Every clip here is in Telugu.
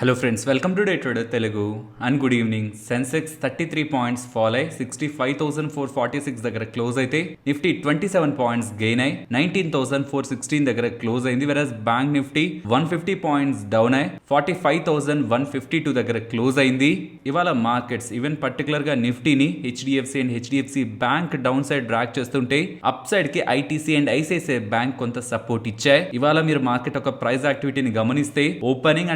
Hello friends, welcome to day trader Telugu and good evening. Sensex 33 points fall అయి 65,446 దగ్గర క్లోజ్ అయితే, నిఫ్టీ 27 పాయింట్స్ గెయిన్ అయి 19,416 దగ్గర క్లోజ్ అయింది. వెరస్ బ్యాంక్ నిఫ్టీ 150 పాయింట్స్ డౌన్ అయి 45,152 దగ్గర క్లోజ్ అయింది. ఇవాళ మార్కెట్స్ ఈవెన్ పర్టికులర్ గా నిఫ్టీని HDFC bank down side drag చేస్తుంటే, అప్ సైడ్ కి ఐటీసీ అండ్ ఐసిఐసిఐ బ్యాంక్ కొంత సపోర్ట్ ఇచ్చాయి. ఇవాళ మీరు మార్కెట్ ఒక ప్రైస్ యాక్టివిటీని గమనిస్తే ఓపెనింగ్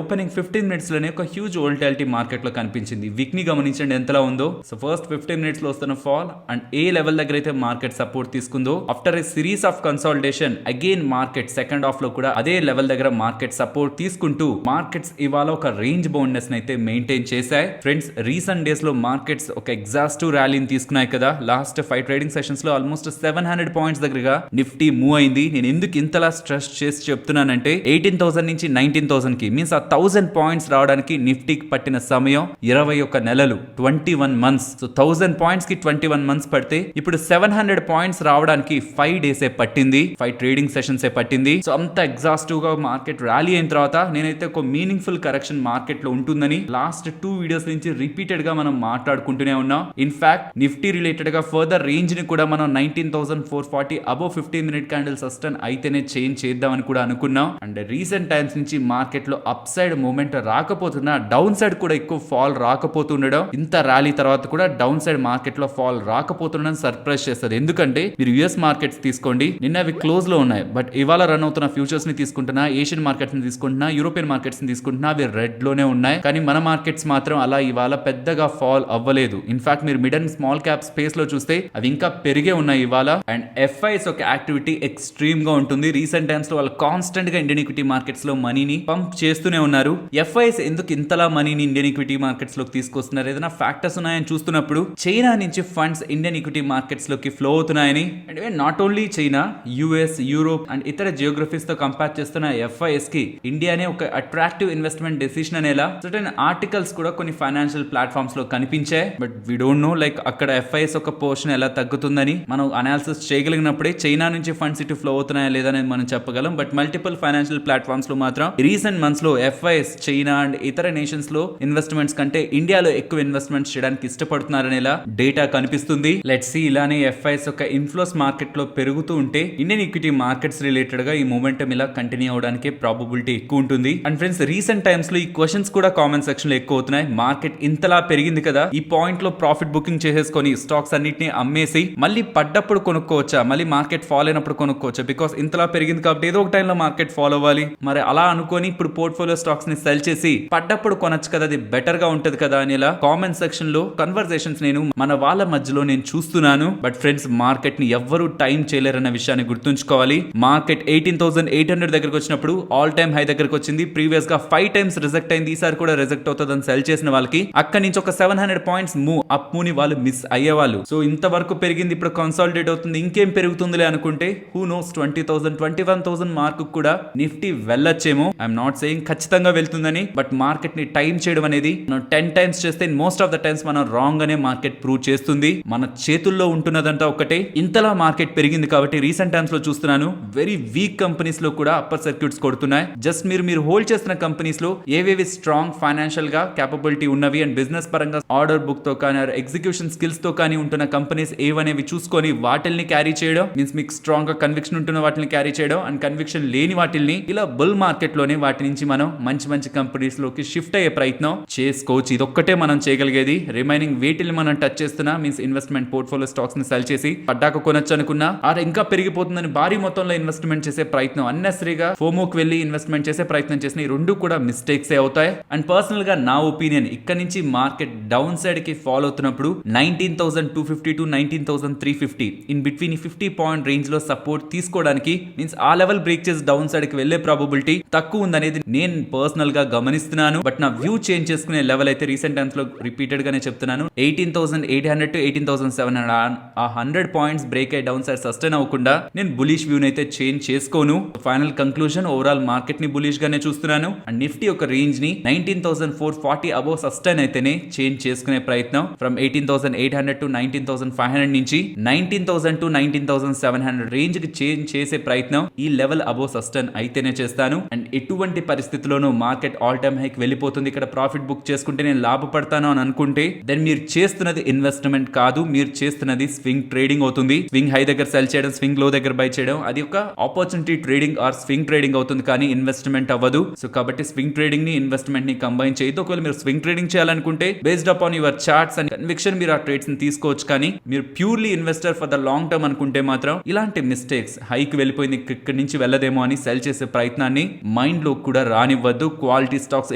15 మినిట్స్ లోనే ఒక హ్యూజ్ వోల్టాలిటీ మార్కెట్ లో కనిపించింది. వీక్ ని గమనించండి ఎంతలా ఉందో. సో ఫస్ట్ 15 మినిట్స్ లో వస్తున్న ఫాల్ అండ్ ఏ లెవెల్ దగ్గర అయితే మార్కెట్ సపోర్ట్ తీసుకుందో, after a series of consolidation again market second half లో కూడా అదే లెవెల్ దగ్గర మార్కెట్ సపోర్ట్ తీసుకుంటూ మార్కెట్స్ ఇవాళ ఒక రేంజ్ బౌండ్నెస్ అయితే మెయింటైన్ చేశాయి. ఫ్రెండ్స్, రీసెంట్ డేస్ లో మార్కెట్స్ ఒక ఎగ్జాస్టివ్ ర్యాలీని తీసుకున్నాయి కదా. లాస్ట్ 5 ట్రేడింగ్ సెషన్స్ లో ఆల్మోస్ట్ 700 పాయింట్స్ దగ్గరగా నిఫ్టీ మూవ్ అయింది. నేను ఎందుకు ఇంతలా స్ట్రెస్ చేసి చెప్తున్నానంటే, 18,000 నుంచి 19,000 కి మీన్స్ ఆ 1000 పాయింట్స్ రావడానికి నిఫ్టీకి పట్టిన సమయం 21 నెలలు, 21 మంత్స్. సో 1000 పాయింట్స్ కి 21 మంత్స్ పడితే, ఇప్పుడు 700 పాయింట్స్ రావడానికి 5 డేస్ పట్టింది, 5 ట్రేడింగ్ సెషన్స్ పట్టింది. సో అంత ఎగ్జాస్టివ్ గా మార్కెట్ ర్యాలీ అయిన తర్వాత నేనైతే ఒక మీనింగ్ఫుల్ కరెక్షన్ మార్కెట్ లో ఉంటుందని లాస్ట్ 2 వీడియోస్ నుంచి రిపీటెడ్ గా మనం మాట్లాడుకుంటూనే ఉన్నాం. ఇన్ఫాక్ట్ నిఫ్టీ రిలేటెడ్ గా ఫర్దర్ రేంజ్ ని కూడా మనం 19,440 అబౌవ్ 15 మినిట్ క్యాండిల్ సస్టైన్ అయితేనే చేంజ్ చేద్దామని కూడా అనుకున్నాం. అండ్ రీసెంట్ టైమ్స్ నుంచి మార్కెట్ లో అప్ సైడ్ మూమెంట్ రాకపోతున్నా, డౌన్ సైడ్ కూడా ఎక్కువ ఫాల్ రాకపోతుండడం, ఇంత ర్యాలీ తర్వాత కూడా డౌన్ సైడ్ మార్కెట్ లో ఫాల్ రాకపోతుండడం సర్ప్రైజ్ చేస్తుంది. ఎందుకంటే మీరు యుఎస్ మార్కెట్స్ తీసుకోండి, నిన్న అవి క్లోజ్ లో ఉన్నాయి. బట్ ఇవాళ రన్ అవుతున్న ఫ్యూచర్స్ ని తీసుకుంటున్నా, ఏషియన్ మార్కెట్స్ ని తీసుకుంటున్నా, యూరోపియన్ మార్కెట్స్ ని తీసుకుంటున్నా, అవి రెడ్ లోనే ఉన్నాయి. కానీ మన మార్కెట్స్ మాత్రం అలా ఇవాళ పెద్దగా ఫాల్ అవ్వలేదు. ఇన్ఫాక్ట్ మీరు mid and small cap space లో చూస్తే అవి ఇంకా పెరిగే ఉన్నాయి ఇవాళ. అండ్ ఎఫ్ఐఎస్ ఒక యాక్టివిటీ ఎక్స్ట్రీమ్ గా ఉంటుంది. రీసెంట్ టైమ్స్ లో వాళ్ళు కాన్స్టెంట్ గా ఇండియన్ ఈక్విటీ మార్కెట్స్ లో మనీని పంప్ చేస్తూనే ఉన్నారు. ఎఫ్ఐఎస్ ఎందుకు ఇంతలా మనీని ఇండియన్ ఈక్విటీ మార్కెట్స్ లోకి తీసుకొస్తున్నారు? ఏదైనా ఫ్యాక్టర్స్ ఉన్నాయని చూస్తున్నప్పుడు, చైనా నుంచి ఫండ్స్ ఇండియన్ ఈక్విటీ మార్కెట్స్ లోకి ఫ్లో అవుతున్నాయని, and not only China, US, Europe and ఇతర జియోగ్రఫీస్ తో కంపేర్ చేస్తున్న ఎఫ్ఐఎస్ కి ఇండియానే ఒక అట్రాక్టివ్ ఇన్వెస్ట్మెంట్ డెసిషన్ అనేలా సర్టెన్ ఆర్టికల్స్ కూడా కొన్ని ఫైనాన్షియల్ ప్లాట్ఫామ్స్ లో కనిపించాయి. But we don't know like అక్కడ ఎఫ్ఐఎస్ ఒక పోర్షన్ ఎలా తగ్గుతుందని మనం అనాలిసిస్ చేయగలిగినప్పుడే చైనా నుంచి ఫండ్స్ ఇటు ఫ్లో అవుతున్నాయా లేదా అనేది మనం చెప్పగలం. బట్ మల్టిపుల్ ఫైనాన్షియల్ ప్లాట్ఫామ్స్ లో మాత్రం రీసెంట్ మంత్స్ లో ఎఫ్ఐఎస్ చైనా అండ్ ఇతర నేషన్స్ లో ఇన్వెస్ట్మెంట్స్ కంటే ఇండియాలో ఎక్కువ ఇన్వెస్ట్మెంట్స్ చేయడానికి ఇష్టపడుతున్నారనేలా డేటా కనిపిస్తుంది. లెట్స్ సీ, ఇలానే ఎఫ్ఐఎస్ ఒక ఇన్ఫ్లోస్ మార్కెట్ లో పెరుగుతూ ఉంటే ఇండియన్ ఈక్విటీ మార్కెట్స్ రిలేటెడ్ గా ఈ మూమెంటం ఇలా కంటిన్యూ అవడానికి ప్రాబబిలిటీ ఎక్కువ ఉంటుంది. అండ్ ఫ్రెండ్స్, రీసెంట్ టైమ్స్ లో ఈ క్వశ్చన్స్ కూడా కామెంట్ సెక్షన్ లో ఎక్కువ అవుతున్నాయి. మార్కెట్ ఇంతలా పెరిగింది కదా, ఈ పాయింట్ లో ప్రాఫిట్ బుకింగ్ చేసేసుకొని స్టాక్స్ అన్నిటిని అమ్మేసి మళ్ళీ పడ్డప్పుడు కొనుక్కోవచ్చా, మళ్ళీ మార్కెట్ ఫాల్ అయినప్పుడు కొనుక్కోవచ్చా? బికాస్ ఇంతలా పెరిగింది కాబట్టి ఏదో ఒక టైంలో మార్కెట్ ఫాలో అవ్వాలి. మరి అలా అనుకొని ఇప్పుడు పోర్ట్ఫోలియో స్టాక్స్ ని సెల్ చేసి పడ్డప్పుడు కొనొచ్చు కదా, అది బెటర్ గా ఉంటది కదా అని ఇలా కామెంట్ సెక్షన్ లో కన్వర్సేషన్స్ నేను మన వాళ్ళ మధ్యలో నేను చూస్తున్నాను. బట్ ఫ్రెండ్స్, మార్కెట్ ని ఎవ్వరూ టైం చేయలేరన్న విషయాన్ని గుర్తుంచుకోవాలి. మార్కెట్ 18,800 దగ్గరకు వచ్చినప్పుడు ఆల్ టైమ్ హై దగ్గరకు వచ్చింది. ప్రీవియస్ గా 5 టైమ్స్ రిజెక్ట్ అయింది. ఈసారి కూడా రిజెక్ట్ అవుతుందని సెల్ చేసిన వాళ్ళకి అక్కడి నుంచి ఒక 700 పాయింట్స్ అప్ మూవ్ ని వాళ్ళు మిస్ అయ్యేవాళ్ళు. సో ఇంతవరకు పెరిగింది, ఇప్పుడు కన్సాలిడేట్ అవుతుంది, ఇంకేం పెరుగుతుందిలే అనుకుంటే హూ నోస్ 20,000 21,000 మార్క్ కూడా నిఫ్టీ వెళ్ళొచ్చేమో. ఐఎమ్ నాట్ సేయింగ్ ఖచ్చితంగా వెళ్తుందని, బట్ మార్కెట్ ని టైం చేయడం అనేది మనం 10 టైమ్స్ చేస్తే మోస్ట్ ఆఫ్ ద టైమ్స్ మనం రాంగ్ అనే మార్కెట్ ప్రూవ్ చేస్తుంది. మన చేతుల్లో ఉంటున్నదంతా ఒకటే. ఇంతలా మార్కెట్ పెరిగింది కాబట్టి రీసెంట్ టైమ్స్ లో చూస్తున్నాను వెరీ వీక్ కంపెనీస్ లో కూడా అప్పర్ సర్క్యూట్స్ కొడుతున్నాయి. జస్ట్ మీరు హోల్డ్ చేస్తున్న కంపెనీస్ లో ఏవేవి స్ట్రాంగ్ ఫైనాన్షియల్ గా కేపబిలిటీ ఉన్నవి అండ్ బిజినెస్ పరంగా ఆర్డర్ బుక్ తో కానీ ఎగ్జిక్యూషన్ స్కిల్స్ తో కానీ ఉంటున్న కంపెనీస్ ఏవనేవి చూసుకొని వాటిల్ని క్యారీ చేయడం, మీన్స్ మీకు స్ట్రాంగ్ గా కన్విక్షన్ ఉంటున్న వాటిని క్యారీ చేయడం, అండ్ కన్విక్షన్ లేని వాటిల్ని ఇలా బుల్ మార్కెట్ లోనే వాటి నుంచి మనం మంచి కంపెనీస్ లోకి షిఫ్ట్ అయ్యే ప్రయత్నం చేసుకోవచ్చు. ఇదొక్కటే మనం చేయగలిగేది. రిమైనింగ్ వేటిని మనం టచ్ చేస్తున్నా, మీన్స్ ఇన్వెస్ట్మెంట్ పోర్ట్ఫోలియో స్టాక్స్ ని సెల్ చేసి పడ్డాక కొనొచ్చు అనుకున్నా, ఆర్ ఇంకా పెరిగిపోతుందని భారీ మొత్తంలో ఇన్వెస్ట్మెంట్ చేసే ప్రయత్నం, అన్నెసరీగా ఫోమోకి వెళ్ళి ఇన్వెస్ట్మెంట్ చేసే ప్రయత్నం చేసిన ఈ రెండు కూడా మిస్టేక్స్ అవుతాయి. అండ్ పర్సనల్ గా నా ఒపీనియన్, ఇక్కడ నుంచి మార్కెట్ డౌన్ సైడ్ కి ఫాలో అవుతున్నప్పుడు 19,250 to 19,350 ఇన్ బిట్వీన్ ఈ 50 పాయింట్ రేంజ్ లో సపోర్ట్ తీసుకోవడానికి, మీన్స్ ఆ లెవెల్ బ్రేక్ చేసి డౌన్ సైడ్ కి వెళ్లే ప్రాబబిలిటీ తక్కువ ఉందనేది నేను పర్సనల్ గా గమనిస్తున్నాను. బట్ నా వ్యూ చేంజ్ చేసుకునే లెవెల్ అయితే రీసెంట్ టైమ్స్ లో రిపీటెడ్ గానే చెప్తున్నాను, 18,800 to 18,700 ఆ 100 పాయింట్స్ బ్రేక్ అయ్యి డౌన్ సైడ్ సస్టైన్ అవ్వకుండా నేను బులిష్ వ్యూ అయితే చేంజ్ చేసుకోను. ఫైనల్ కంక్లూజన్, ఓవరాల్ మార్కెట్ ని బులిష్ గానే చూస్తున్నాను. అండ్ నిఫ్టీ ఒక రేంజ్ ని 19,440 అబౌవ్ సస్టైన్ అయితేనే చేంజ్ చేసుకునే ప్రయత్నం. ఫ్రమ్ 18,800 to 19,500 నుంచి 19,000 to 19,700 రేంజ్ కి చేంజ్ చేసే ప్రయత్నం ఈ లెవెల్ అబౌవ్ సస్టైన్ అయితేనే చేస్తాను. అండ్ ఎటువంటి పరిస్థితుల్లోనూ market market all time hike వెళ్ళిపోతుంది, ఇక్కడ ప్రాఫిట్ బుక్ చేసుకుంటే నేను లాభపడతాను అని అనుకుంటే దెన్ మీరు చేస్తున్నది ఇన్వెస్ట్మెంట్ కాదు, మీరు చేస్తున్నది స్వింగ్ ట్రేడింగ్ అవుతుంది. స్వింగ్ హై దగ్గర సెల్ చేయడం, స్వింగ్ లో దగ్గర బై చేయడం, అది ఒక opportunity trading are swing trading అవుతుంది, కానీ ఇన్వెస్ట్మెంట్ అవ్వదు. సో కాబట్టి స్వింగ్ ట్రేడింగ్ ని ఇన్వెస్ట్మెంట్ ని కంబైన్ చేయదు. ఒకవేళ మీరు స్వింగ్ ట్రేడింగ్ చేయాలనుకుంటే based upon your charts and conviction మీరు ఆ ట్రేడ్స్ ని తీసుకోవచ్చు, కానీ మీరు purely investor for the long term అనుకుంటే మాత్రం ఇలాంటి మిస్టేక్స్, హైక్ వెళ్ళిపోయింది ఇక్కడి నుంచి వెళ్ళదేమో అని సెల్ చేసే ప్రయత్నాన్ని మైండ్ లో కూడా రానివ్వద్దు. క్వాలిటీ స్టాక్స్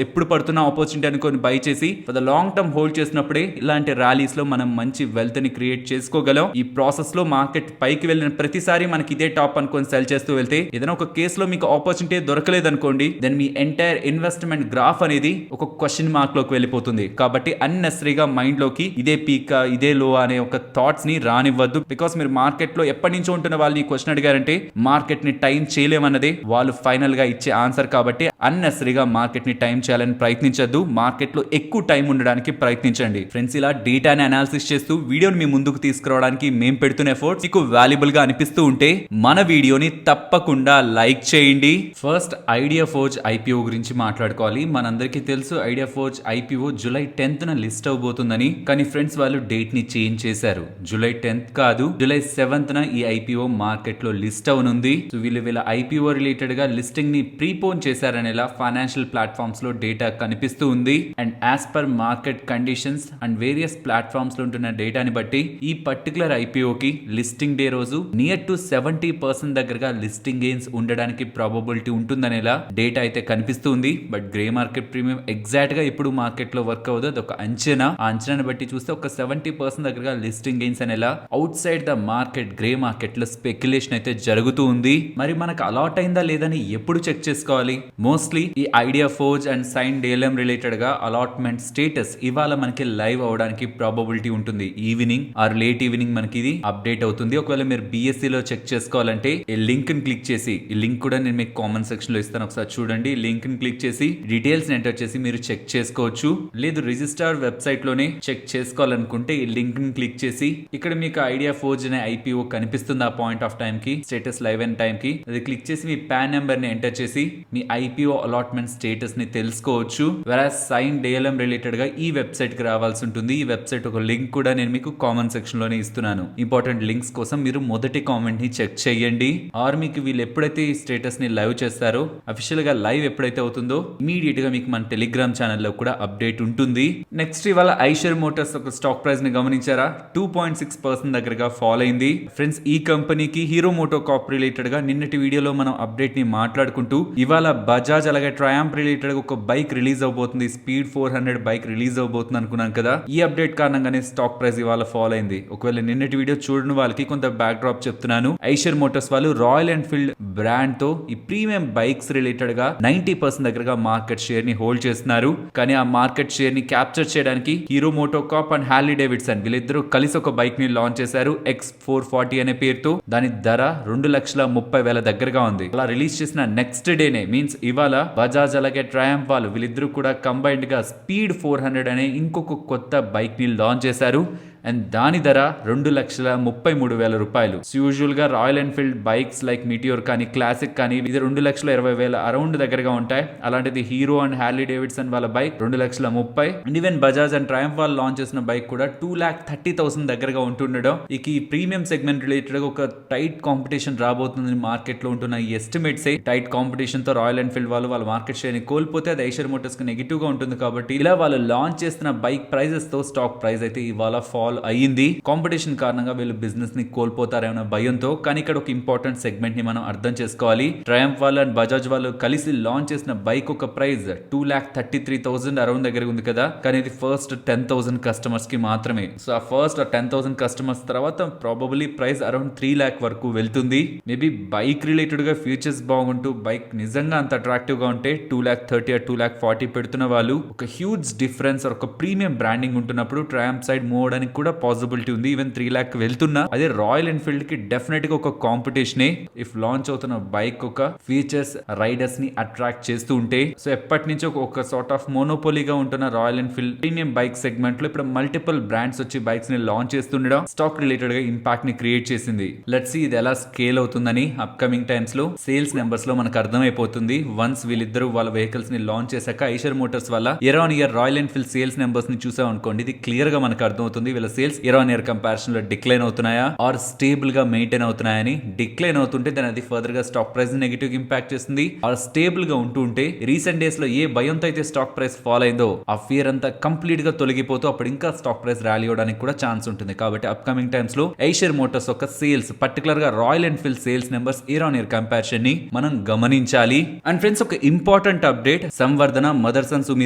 ఎప్పుడు పడుతున్న ఆపర్చునిటీ అనుకొని బై చేసి for the long term hold చేసినప్పుడే ఇలాంటి ర్యాలీస్ లో మనం మంచి వెల్త్ ని క్రియేట్ చేసుకోగలం. ఈ ప్రాసెస్ లో మార్కెట్ పైకి వెళ్ళిన ప్రతిసారి మనకి ఇదే టాప్ అనుకొని సెల్ చేస్తూ వెళ్తే ఏదైనా ఒక కేసులో మీకు ఆపర్చునిటీ దొరకలేదు అనుకోండి, దెన్ మీ ఎంటైర్ ఇన్వెస్ట్మెంట్ గ్రాఫ్ అనేది ఒక క్వశ్చన్ మార్క్ లోకి వెళ్ళిపోతుంది. కాబట్టి అన్నెసరీగా మైండ్ లోకి ఇదే పీక్ ఇదే లో అనే ఒక థాట్స్ ని రానివ్వద్దు. బికాస్ మీరు మార్కెట్ లో ఎప్పటి నుంచో ఉంటున్న వాళ్ళని క్వశ్చన్ అడిగారంటే మార్కెట్ ని టైం చేయలేమన్నదే వాళ్ళు ఫైనల్ గా ఇచ్చే ఆన్సర్. కాబట్టి అన్నెసరీగా మార్కెట్ ని టైం చేయాలని ప్రయత్నించద్దు, మార్కెట్ లో ఎక్కువ టైం ఉండడానికి ప్రయత్నించండి. ఫ్రెండ్స్, ఇలా డేటాని అనాలిసిస్ చేస్తూ వీడియోని మీ ముందుకు తీసుకురావడానికి మేము పెడుతున్న ఎఫర్ట్స్ మీకు వాల్యుబుల్ గా అనిపిస్తూ ఉంటే మన వీడియోని తప్పకుండా లైక్ చేయండి. ఫస్ట్ ఐడియా ఫోర్జ్ ఐపీఓ గురించి మాట్లాడుకోవాలి. మనందరికీ తెలుసు Idea Forge IPO July 10th list అవబోతుందని, కానీ ఫ్రెండ్స్ వాళ్ళు డేట్ ని చేంజ్ చేశారు. జూలై 10th కాదు, జూలై 7th ఈ ఐపీఓ మార్కెట్ లో లిస్ట్ అవనుంది. సో వీళ్ళ ఐపీఓ రిలేటెడ్ గా లిస్టింగ్ ని ప్రీపోన్ చేశారనేలా ఫైనాన్షియల్ ప్లాట్ఫామ్స్ లో డేటా కనిపిస్తూ ఉంది. And as per market conditions and various platforms లో ఉంటున్న డేటాని బట్టి ఈ పర్టికులర్ ఐపీఓకి లిస్టింగ్ డే రోజు నియర్ టు 70% దగ్గరగా లిస్టింగ్ గెయిన్స్ ఉండడానికి ప్రాబబిలిటీ ఉంటుందనేలా డేటా అయితే కనిపిస్తుంది. But grey market premium exact గా ఇప్పుడు మార్కెట్ లో వర్క్ అవ్వదు, అది ఒక అంచనా. ఆ అంచనాని బట్టి చూస్తే ఒక 70% దగ్గరగా లిస్టింగ్ గెయిన్స్ అనేలా out side the market grey market లో స్పెక్యులేషన్ అయితే జరుగుతూ ఉంది. మరి మనకు అలాట్ అయిందా లేదని ఎప్పుడు చెక్ చేసుకోవాలి? మోస్ట్లీ ఈ Idea Forge and Cyient DLM related గా అలాట్మెంట్ స్టేటస్ ఇవాళ మనకి లైవ్ అవడానికి ప్రాబబిలిటీ ఉంటుంది. ఈవినింగ్ ఆర్ లేట్ ఈవినింగ్ మనకి ఇది అప్డేట్ అవుతుంది. ఒకవేళ మీరు BSE లో చెక్ చేసుకోవాలంటే ఈ లింక్ ని క్లిక్ చేసి, ఈ లింక్ కూడా నేను మీకు కామెంట్ సెక్షన్ లో ఇస్తాను, ఒకసారి చూడండి. లింక్ ని క్లిక్ చేసి డీటెయిల్స్ ఎంటర్ చేసి మీరు చెక్ చేసుకోవచ్చు. లేదు రిజిస్టర్ వెబ్సైట్ లోనే చెక్ చేసుకోవాలనుకుంటే ఈ లింక్ ని క్లిక్ చేసి ఇక్కడ మీకు ఐడియా ఫోర్జ్ అనే ఐపీఓ కనిపిస్తుంది ఆ పాయింట్ ఆఫ్ టైం కి, స్టేటస్ లైవ్ అండ్ టైం కి. అది క్లిక్ చేసి మీ పాన్ నెంబర్ ని ఎంటర్ చేసి మీ ఐపీఓ అలాట్మెంట్ స్టేటస్ ని తెలుసుకోవచ్చు. వెరాజ్ సైన్ డేఎల్ఎం రిలేటెడ్ గా ఈ వెబ్సైట్ కి రావాల్సి ఉంటుంది. ఈ వెబ్సైట్ ఒక లింక్ కూడా నేను మీకు కామెంట్ సెక్షన్ లోనే ఇస్తున్నాను. ఇంపార్టెంట్ లింక్స్ కోసం మీరు మొదటి కామెంట్ ని చెక్ చేయండి. ఆర్ మీకు వీళ్ళు ఎప్పుడైతే ఈ స్టేటస్ ని లైవ్ చేస్తారో, అఫీషియల్ గా లైవ్ ఎప్పుడైతే అవుతుందో ఇమీడియట్ గా మీకు మన టెలిగ్రామ్ ఛానల్లో కూడా అప్డేట్ ఉంటుంది. నెక్స్ట్ ఇవాళ ఐషర్ మోటార్స్ ఒక స్టాక్ ప్రైస్ ని గమనించారా? 2.6% దగ్గరగా ఫాల్ అయింది. ఫ్రెండ్స్, ఈ కంపెనీకి హీరో మోటో కాప్ రిలేటెడ్ గా నిన్నటి వీడియోలో మనం అప్డేట్ ని మాట్లాడుకుంటూ ఇవాళ బజాజ్ అలాగే ట్రయాంప్ రిలేటెడ్ ఒక బైక్ రిలీజ్ అవబోతుంది, స్పీడ్ 400 బైక్ రిలీజ్ అవబోతుంది అనుకున్నాం కదా. ఈ అప్డేట్ కారణంగానే స్టాక్ ప్రైస్ ఇవాళ ఫాల్ అయింది. ఒకవేళ నిన్నటి వీడియో చూడని వాళ్ళకి కొంత బ్యాక్ డ్రాప్ చెప్తున్నాను. ఐషర్ మోటార్స్ వాళ్ళు రాయల్ ఎన్ఫీల్డ్ బ్రాండ్ తో ఈ ప్రీమియం బైక్స్ రిలేటెడ్ గా 90% దగ్గరగా మార్కెట్ షేర్ ని హోల్డ్ చేస్తున్నారు. కానీ ఆ మార్కెట్ షేర్ ని క్యాప్చర్ చేయడానికి Hero MotoCorp and Harley Davidson వీళ్ళిద్దరూ కలిసి ఒక బైక్ ని లాంచ్ చేశారు, X440 అనే పేరుతో. దాని ధర 2,30,000 దగ్గరగా ఉంది. అలా రిలీజ్ చేసిన నెక్స్ట్ డేనే మీన్స్ ఇవాళ బజాజ్ అలాగే ట్రయాంప్ వాళ్ళు వీళ్ళిద్దరూ కూడా కంబైన్డ్ గా స్పీడ్ 400 అనే ఇంకొక కొత్త బైక్ ని లాంచ్ చేశారు. అండ్ దాని ధర 2,33,000 రూపాయలు. యూజువల్ గా royal Enfield bikes like Meteor కానీ క్లాసిక్ కానీ ఇది 2,20,000 అరౌండ్ దగ్గరగా ఉంటాయి. అలాంటిది హీరో అండ్ హార్లీ డేవిడ్సన్ వాళ్ళ bike 2,30,000. And even Bajaj and Triumph వాళ్ళు లాంచ్ చేసిన బైక్ కూడా 2,30,000 దగ్గరగా ఉంటుండడం ఇక ఈ ప్రీమియం సెగ్మెంట్ రిలేటెడ్ ఒక టైట్ కాంపిటీషన్ రాబోతుంది మార్కెట్ లో ఉంటున్న ఈ ఎస్టిమేట్స్. టైట్ కాంపిటీషన్ తో రాయల్ ఎన్ఫీల్డ్ వాళ్ళ మార్కెట్ షేర్ ని కోల్పోతే అది ఐషర్ మోటార్స్ కి నెగిటివ్ గా ఉంటుంది. కాబట్టి ఇలా వాళ్ళు లాంచ్ చేస్తున్న బైక్ ప్రైజెస్ తో స్టాక్ ప్రైస్ అయితే ఇవాళ ఫాల్ అయ్యింది. కాంపిటీషన్ కారణంగా వీళ్ళు బిజినెస్ ని కోల్పోతారేమన్న భయంతో. కానీ ఇక్కడ ఒక ఇంపార్టెంట్ సెగ్మెంట్ ని మనం అర్థం చేసుకోవాలి. ట్రయంఫ్ వాళ్ళు అండ్ బజాజ్ వాళ్ళు కలిసి లాంచ్ చేసిన బైక్ ఒక ప్రైస్ 2,33,000 అరౌండ్ దగ్గర ఉంది కదా. కానీ ఇది ఫస్ట్ 10,000 కస్టమర్స్ కి మాత్రమే. సో ఆ ఫస్ట్ 10,000 కస్టమర్స్ తర్వాత ప్రాబబ్లీ ప్రైస్ అరౌండ్ 3 lakh వరకు వెళ్తుంది. మేబీ బైక్ రిలేటెడ్ గా ఫీచర్స్ బాగుంటూ బైక్ నిజంగా అంత అట్రాక్టివ్ గా ఉంటే 2,30,000 or 2,40,000 పెడుతున్న వాళ్ళు ఒక హ్యూజ్ డిఫరెన్స్ ఒక ప్రీమియం బ్రాండింగ్ ఉంటున్నప్పుడు ట్రయంఫ్ సైడ్ మూవ్ అవడానికి కూడా పాసిబిలిటీ ఉంది. ఈవెన్ 3 lakh వెళ్తున్నా అదే రాయల్ ఎన్ఫీల్డ్ కి డెఫినెట్ గా ఒక కాంపిటీషనే. ఇఫ్ లాంచ్ అవుతున్న బైక్ ఒక ఫీచర్స్ రైడర్స్ ని అట్రాక్ట్ చేస్తూ ఉంటే, సో ఎప్పటి నుంచి ఒక సార్ట్ ఆఫ్ మోనోపోలీగా ఉంటున్న royal Enfield premium bike segment లో ఇప్పుడు మల్టిపుల్ బ్రాండ్స్ వచ్చి బైక్స్ ని లాంచ్ చేస్తుండడం స్టాక్ రిలేటెడ్ గా ఇంపాక్ట్ ని క్రియేట్ చేసింది. లెట్స్ సీ ఇది ఎలా స్కేల్ అవుతుందని అప్కమింగ్ టైమ్స్ లో సేల్స్ నెంబర్స్ లో మనకు అర్థమైపోతుంది. వన్స్ వీళ్ళిద్దరూ వాళ్ళ వెహికల్స్ ని లాంచ్ చేశాక ఐషర్ మోటార్స్ వల్ల year on year royal Enfield sales numbers ని చూసాం అనుకోండి, ఇది క్లియర్ గా మనకు అర్థమవుతుంది. వీళ్ళ sales year on year comparison లో డిక్లైన్ అవుతున్నాయా ఆర్ స్టేబుల్ గా మెయింటైన్ అవుతున్నాయని. డిక్లైన్ అవుతుంటే దాని అది ఫర్దర్ గా స్టాక్ ప్రైస్ నెగిటివ్ ఇంపాక్ట్ చేస్తుంది. ఆర్ స్టేబుల్ గా ఉంటూ ఉంటే రీసెంట్ డేస్ లో ఏ భయంతో అయితే స్టాక్ ప్రైస్ ఫాల్ అయిందో ఆ ఫియర్ అంతా కంప్లీట్ గా తొలగిపోతూ అప్పుడు ఇంకా స్టాక్ ప్రైస్ ర్యాలీ అవడానికి కూడా ఛాన్స్ ఉంటుంది. కాబట్టి అప్కమింగ్ టైమ్స్ లో ఐషర్ మోటార్స్ యొక్క సేల్స్ పర్టికులర్ గా royal Enfield sales numbers year on year comparison ని మనం గమనించాలి. అండ్ ఫ్రెండ్స్, ఒక ఇంపార్టెంట్ అప్డేట్ సంవర్ధన మదర్సన్ సుమి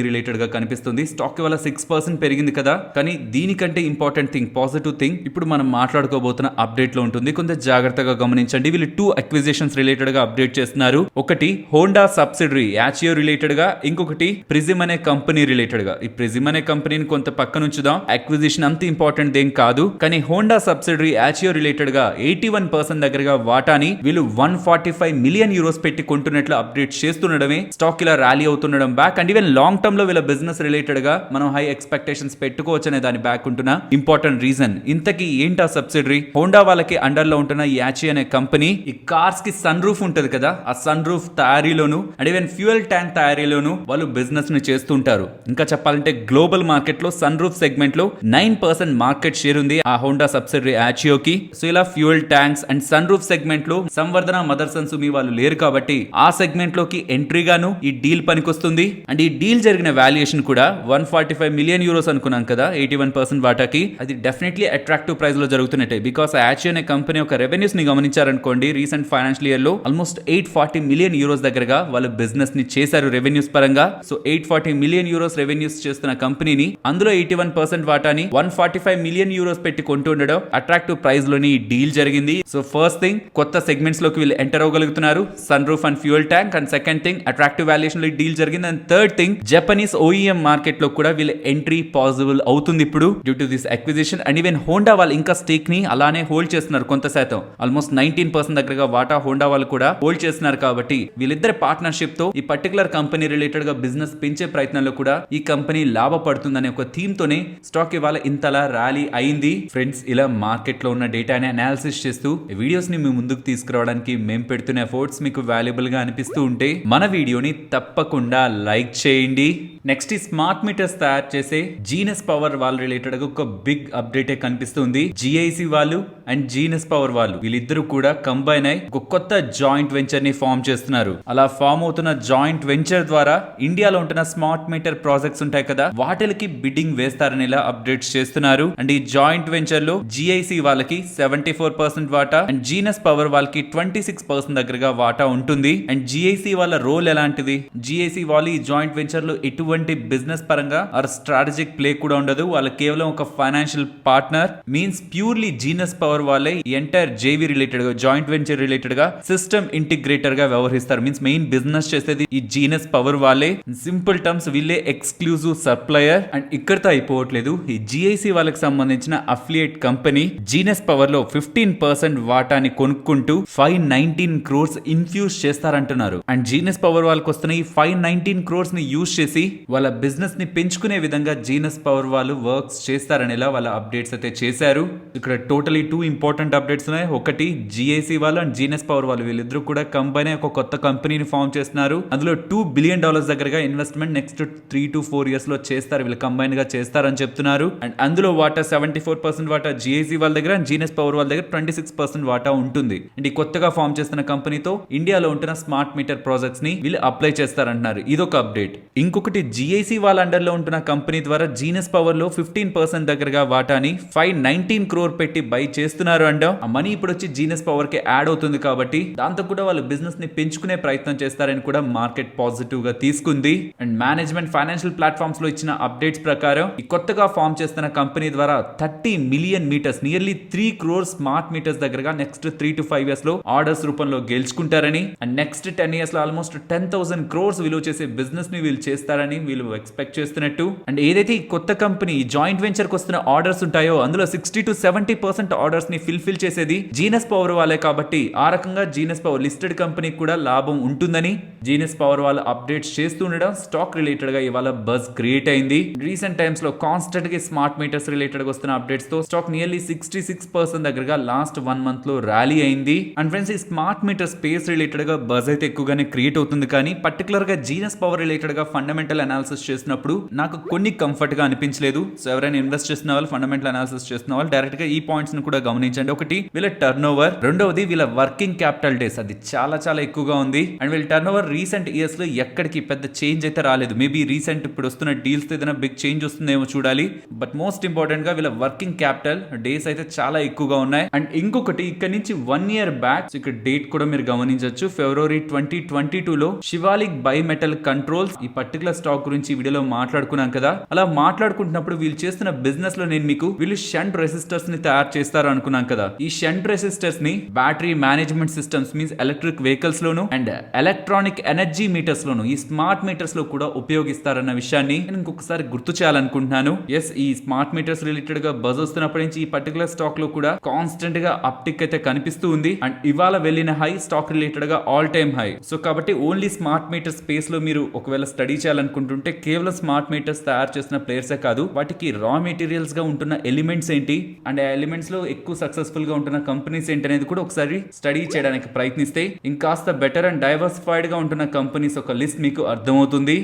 రిలేటెడ్ గా కనిపిస్తుంది. స్టాక్ ఇవాళ 6% పెరిగింది కదా, కానీ దీనికంటే ఇంపార్టెంట్ థింగ్, పాజిటివ్ థింగ్ ఇప్పుడు మనం మాట్లాడుకోబోతున్న అప్డేట్ లో ఉంటుంది. కొంచెం జాగ్రత్తగా గమనించండి. వీళ్ళు 2 అక్విజిషన్స్ రిలేటెడ్ గా అప్డేట్ చేస్తున్నారు. ఒకటి హోండా సబ్సిడరీ యాచియో రిలేటెడ్ గా, ఇంకొకటి ప్రిజమ్ అనే కంపెనీ రిలేటెడ్ గా. ఈ ప్రిజమ్ అనే కంపెనీని కొంత పక్కన ఉంచుదాం, అక్విజిషన్ అంత ఇంపార్టెంట్ ఏం కాదు. కానీ హోండా సబ్సిడరీ యాచియో రిలేటెడ్ గా 81% దగ్గరగా వాటాని వీళ్ళు 145 మిలియన్ యూరోస్ పెట్టి కొంటున్నట్లు అప్డేట్ చేస్తుండడమే స్టాక్ ఇలా ర్యాలీ అవుతుండడం back. And even long term లో వీళ్ళ బిజినెస్ రిలేటెడ్ గా మనం హై ఎక్స్పెక్టేషన్స్ పెట్టుకోవచ్చు అనే దాని బ్యాక్ ఉంటున్న ఇంపార్టెంట్ రీజన్. ఇంతకీ ఏంటా సబ్సిడరీ? హోండా వాళ్ళకి అండర్ లో ఉంటున్న ఈ యాచి అనే కంపెనీ ఈ కార్స్ కి సన్ రూఫ్ ఉంటది కదా, ఆ సన్ రూఫ్ తయారీలోను అండ్ ఈవెన్ ఫ్యూయల్ ట్యాంక్ తయారీలోను వాళ్ళు బిజినెస్ ని చేస్తుంటారు. ఇంకా చెప్పాలంటే గ్లోబల్ మార్కెట్ లో సన్ రూఫ్ సెగ్మెంట్ లో 9% మార్కెట్ షేర్ ఉంది ఆ హోండా సబ్సిడరీ యాచియోకి. సో ఇలా fuel tanks and sun roof segment లో సంవర్ధన మదర్సన్ సుమి వాళ్ళు లేరు కాబట్టి ఆ సెగ్మెంట్ లోకి ఎంట్రీగాను ఈ డీల్ పనికొస్తుంది. అండ్ ఈ డీల్ జరిగిన వాల్యుయేషన్ కూడా 145 మిలియన్ యూరోస్ అనుకున్నాం కదా 81% వాటాకి. అది డెఫినెట్లీ అట్రాక్టివ్ ప్రైస్ లో జరుగుతున్నట్టే. బికాస్ యాచి అనే కంపెనీ యొక్క రెవెన్యూస్ ని గమనించారనుకోండి, రీసెంట్ ఫైనాన్షియల్ ఇయర్ లో ఆల్మోస్ట్ 840 మిలియన్ యూరోస్ దగ్గరగా వాళ్ళు బిజినెస్ ని చేశారు రెవెన్యూస్ పరంగా. సో 840 మిలియన్ యూరోస్ రెవెన్యూస్ చేస్తున్న కంపెనీని అందులో 81% వాటాని 145 మిలియన్ యూరోస్ పెట్టి కొంటూ ఉండడం అట్రాక్టివ్ ప్రైస్ లోని ఈ డీల్ జరిగింది. సో ఫస్ట్ థింగ్, కొత్త సెగ్మెంట్స్ లోకి వీళ్ళు ఎంటర్ అవ్వగలుగుతున్నారు, sun roof and fuel tank. And second thing, attractive valuation లో డీల్ జరిగింది. And third thing, Japanese OEM market లో కూడా వీళ్ళ ఎంట్రీ పాసిబుల్ అవుతుంది ఇప్పుడు due to this acquisition. And even Honda వాళ్ళు ఇంకా స్టేక్ ని అలానే హోల్డ్ చేస్తున్నారు కొంత శాతం, ఆల్మోస్ట్ 19% దగ్గరగా వాటా హోండా వాళ్ళు కూడా హోల్డ్ చేస్తున్నారు. కాబట్టి వీళ్ళిద్దరి పార్ట్నర్షిప్ తో ఈ పర్టికులర్ కంపెనీ రిలేటెడ్ గా బిజినెస్ పెంచే ప్రయత్నంలో కూడా ఈ కంపెనీ లాభపడుతుందనే ఒక థీమ్ తోనే స్టాక్ ఇవాళ ఇంతలా ర్యాలీ అయింది. ఫ్రెండ్స్, ఇలా మార్కెట్ లో ఉన్న డేటాని అనాలిసిస్ చేస్తూ వీడియోస్ ని మీ ముందుకు తీసుకురావడానికి మేము పెడుతున్న ఎఫర్ట్స్ మీకు వాల్యుబుల్ గా అనిపిస్తూ ఉంటే మన వీడియోని తప్పకుండా లైక్ చేయండి. నెక్స్ట్ ఈ స్మార్ట్ మీటర్స్ తయారు చేసే జీనస్ పవర్ వాళ్ళ రిలేటెడ్ గా ఒక బిగ్ అప్డేట్ కనిపిస్తుంది. జిఐసి వాళ్ళు అండ్ జీనస్ పవర్ వాళ్ళు వీళ్ళిద్దరూ కూడా కంబైన్ అయి ఒక కొత్త జాయింట్ వెంచర్ ని ఫామ్ చేస్తున్నారు. అలా ఫామ్ అవుతున్న జాయింట్ వెంచర్ ద్వారా ఇండియాలో ఉంటున్న స్మార్ట్ మీటర్ ప్రాజెక్ట్స్ ఉంటాయి కదా, వాటికి బిడ్డింగ్ వేస్తారని ఇలా అప్డేట్స్ చేస్తున్నారు. అండ్ ఈ జాయింట్ వెంచర్ లో జిఐసి వాళ్ళకి 74% వాటా అండ్ జీనస్ పవర్ వాళ్ళకి 26% దగ్గరగా వాటా ఉంటుంది. అండ్ జిఐసి వాళ్ళ రోల్ ఎలాంటిది? జిఐసి వాళ్ళు ఈ జాయింట్ వెంచర్ లో ఎటువంటి బిజినెస్ పరంగా ఆర్ స్ట్రాటజిక్ ప్లే కూడా ఉండదు. వాళ్ళు కేవలం ఒక financial partner. Means purely genus power వాళ్ళే ఎంటైర్ జేవీ రిలేటెడ్ గా జాయింట్ వెంచర్ రిలేటెడ్ గా సిస్టమ్ ఇంటిగ్రేటర్ గా వ్యవహరిస్తారు. మీన్స్ మెయిన్ బిజినెస్ చేసేది ఈ జీనస్ పవర్ వాళ్ళే. సింపుల్ టర్మ్స్ వీళ్ళే ఎక్స్క్లూజివ్ సప్లయర్. అండ్ ఇక్కడతో అయిపోవట్లేదు, ఈ జిఐసి వాళ్ళకి సంబంధించిన అఫిలియేట్ కంపెనీ జీనస్ పవర్ లో 15% వాటాని కొనుక్కుంటూ 519 crores ఇన్ఫ్యూజ్ చేస్తారంటున్నారు. అండ్ జీనస్ పవర్ వాళ్ళకి వస్తున్న ఈ 519 crores ని యూజ్ చేసి వాళ్ళ బిజినెస్ ని పెంచుకునే విధంగా జీనస్ పవర్ వాళ్ళు వర్క్స్ చేస్తారనేలా వాళ్ళ అప్డేట్స్ అయితే చేశారు. ఇక్కడ టోటలీ 2 ఇంపార్టెంట్ అప్డేట్స్ ఉన్నాయి. ఒకటి జిఐసి వాళ్ళు అండ్ జీనస్ పవర్ వాళ్ళు వీళ్ళిద్దరూ కూడా కంబైన్ ఒక కొత్త కంపెనీని ఫామ్ చేస్తున్నారు. అందులో $2 billion దగ్గరగా ఇన్వెస్ట్మెంట్ నెక్స్ట్ 3 to 4 years లో చేస్తారు. వీళ్ళు కంబైన్ గా చేస్తారని చెప్తున్నారు. అండ్ అందులో వాటా 74% వాటా జిఐసి వాళ్ళ దగ్గర అండ్ జీనస్ పవర్ వాళ్ళ దగ్గర 26% వాటా ఉంటుంది. అండ్ ఈ కొత్తగా ఫామ్ చేస్తున్న కంపెనీతో ఇండియాలో ఉంటున్న స్మార్ట్ మీటర్ ప్రాజెక్ట్స్ ని వీళ్ళు అప్లై చేస్తారంటున్నారు. ఇదొక అప్డేట్. ఇంకొకటి, జిఐసి వాళ్ళ అండర్ లో ఉంటున్న కంపెనీ ద్వారా జీనస్ పవర్ లో 15% దగ్గరగా వాటాని 519 crore పెట్టి బై చేస్తున్నారు అండ్ ఆ మనీ ఇప్పుడు వచ్చి జీనస్ పవర్ కి యాడ్ అవుతుంది. కాబట్టి దాంతో కూడా వాళ్ళు బిజినెస్ ని పెంచుకునే ప్రయత్నం చేస్తారని కూడా మార్కెట్ పాజిటివ్ గా తీసుకుంది. అండ్ మేనేజ్మెంట్ ఫైనాన్షియల్ ప్లాట్ఫామ్స్ లో ఇచ్చిన అప్డేట్స్ ప్రకారం ఈ కొత్తగా ఫామ్ చేస్తున్న కంపెనీ ద్వారా 30 million meters, nearly 3 crore smart meters దగ్గరగా నెక్స్ట్ 3 to 5 years లో ఆర్డర్స్ రూపంలో గెలుచుకుంటారని అండ్ నెక్స్ట్ 10 years లో ఆల్మోస్ట్ 10,000 crores విలువ చేసే బిజినెస్ ని వీళ్ళు చేస్తారని వీళ్ళు ఎక్స్పెక్ట్ చేస్తున్నట్టు. అండ్ ఏదైతే ఈ కొత్త కంపెనీ జాయింట్ వెంచర్ కి వస్తున్న ఆర్డర్స్ ఉంటాయో అందులో 60-70% ఆర్డర్స్ ని ఫిల్ చేసేది జీనస్ పవర్ వాళ్ళే కాబట్టి ఆ రకంగా జీనస్ పవర్ లిస్టెడ్ కంపెనీకి కూడా లాభం ఉంటుందని జీనస్ పవర్ వాళ్ళు అప్డేట్స్ చేస్తూ ఉండడం స్టాక్ రిలేటెడ్ గా ఇవాళ బజ్ క్రియేట్ అయింది. రీసెంట్ టైమ్స్ లో కాన్స్టెంట్ గా స్మార్ట్ మీటర్స్ రిలేటెడ్ గా వస్తున్న అప్డేట్స్ తో స్టాక్ నియర్లీ 66% దగ్గరగా లాస్ట్ 1 మంత్ లో ర్యాలీ అయింది. అండ్ ఫ్రెండ్స్ ఈ స్మార్ట్ మీటర్ స్పేస్ రిలేటెడ్ గా బజ్ అయితే ఎక్కువగానే క్రియేట్ అవుతుంది, కానీ పర్టికులర్ గా జీనస్ పవర్ రిలేటెడ్ గా ఫండమెంటల్ అనాలిసిస్ చేసినప్పుడు నాకు కొన్ని కంఫర్ట్ గా అనిపించలేదు. సో ఎవరైనా ఇన్వెస్ట్ చేసిన వాళ్ళు, ఫండమెంటల్ అనాలిసిస్ చేసిన వాళ్ళు డైరెక్ట్ గా ఈ పాయింట్స్ ని కూడా గమనించండి. ఒకటి, వీళ్ళ టర్న్ ఓవర్, రెండవది వీళ్ళ వర్కింగ్ క్యాపిటల్ డేస్, అది చాలా చాలా ఎక్కువగా ఉంది. అండ్ వీళ్ళ టర్న్ ఓవర్ రీసెంట్ ఇయర్స్ లో ఎక్కడికి పెద్ద చేంజ్ అయితే రాలేదు. మేబీ రీసెంట్ ఇప్పుడు వస్తున్న డీల్స్ ఏదైనా బిగ్ చేంజ్ వస్తుందేమో చూడాలి. బట్ మోస్ట్ ఇంపార్టెంట్ గా వీళ్ళ వర్కింగ్ క్యాపిటల్ డేస్ అయితే చాలా ఎక్కువగా ఉన్నాయి. అండ్ ఇంకొకటి, ఇక్కడ నుంచి 1 year బ్యాక్ ఇక్కడ డేట్ కూడా మీరు గమనించవచ్చు, February 2022 లో శివాలిక్ బైమెటల్ కంట్రోల్స్ ఈ పర్టికులర్ స్టాక్ గురించి వీడియోలో మాట్లాడుకున్నాం కదా. అలా మాట్లాడుకుంటున్నప్పుడు వీళ్ళు చేస్తున్న బిజినెస్ లో నేను మీకు వీళ్ళు షంట్ రెసిస్టర్స్ ని తయారు చేస్తారు అనుకున్నాం కదా. ఈ షంట్ రెసిస్టర్స్ ని battery management systems means electric vehicles లోను అండ్ ఎలక్ట్రానిక్ ఎనర్జీ మీటర్స్ లోను, ఈ స్మార్ట్ మీటర్స్ లో కూడా ఉపయోగిస్తారన్న విషయాన్ని నేను ఇంకొకసారి గుర్తు చేయాలనుకుంటున్నాను. ఎస్, ఈ స్మార్ట్ మీటర్స్ రిలేటెడ్ గా బజ్ వస్తున్నప్పటి నుంచి ఈ పర్టికులర్ స్టాక్ లో కూడా కాన్స్టెంట్ గా అప్టిక్ అయితే కనిపిస్తూ ఉంది. అండ్ ఇవాళ వెళ్ళిన హై స్టాక్ రిలేటెడ్ గా ఆల్ టైమ్ హై. సో కాబట్టి ఓన్లీ స్మార్ట్ మీటర్ స్పేస్ లో మీరు ఒకవేళ స్టడీ చేయాలనుకుంటుంటే కేవలం స్మార్ట్ మీటర్స్ తయారు చేసిన ప్లేయర్సే కాదు, వాటికి రా మెటీరియల్స్ గా ఉంటున్న ఎలిమెంట్స్ ఏంటి అండ్ ఆ ఎలిమెంట్స్ లో ఎక్కువ సక్సెస్ఫుల్ గా ఉంటున్న కంపెనీస్ ఏంటి అనేది కూడా ఒకసారి స్టడీ చేయడానికి ప్రయత్నిస్తే ఇంకాస్త బెటర్ అండ్ డైవర్సిఫైడ్ గా ఉంటున్న కంపెనీస్ ఒక లిస్ట్ మీకు అర్థమవుతుంది.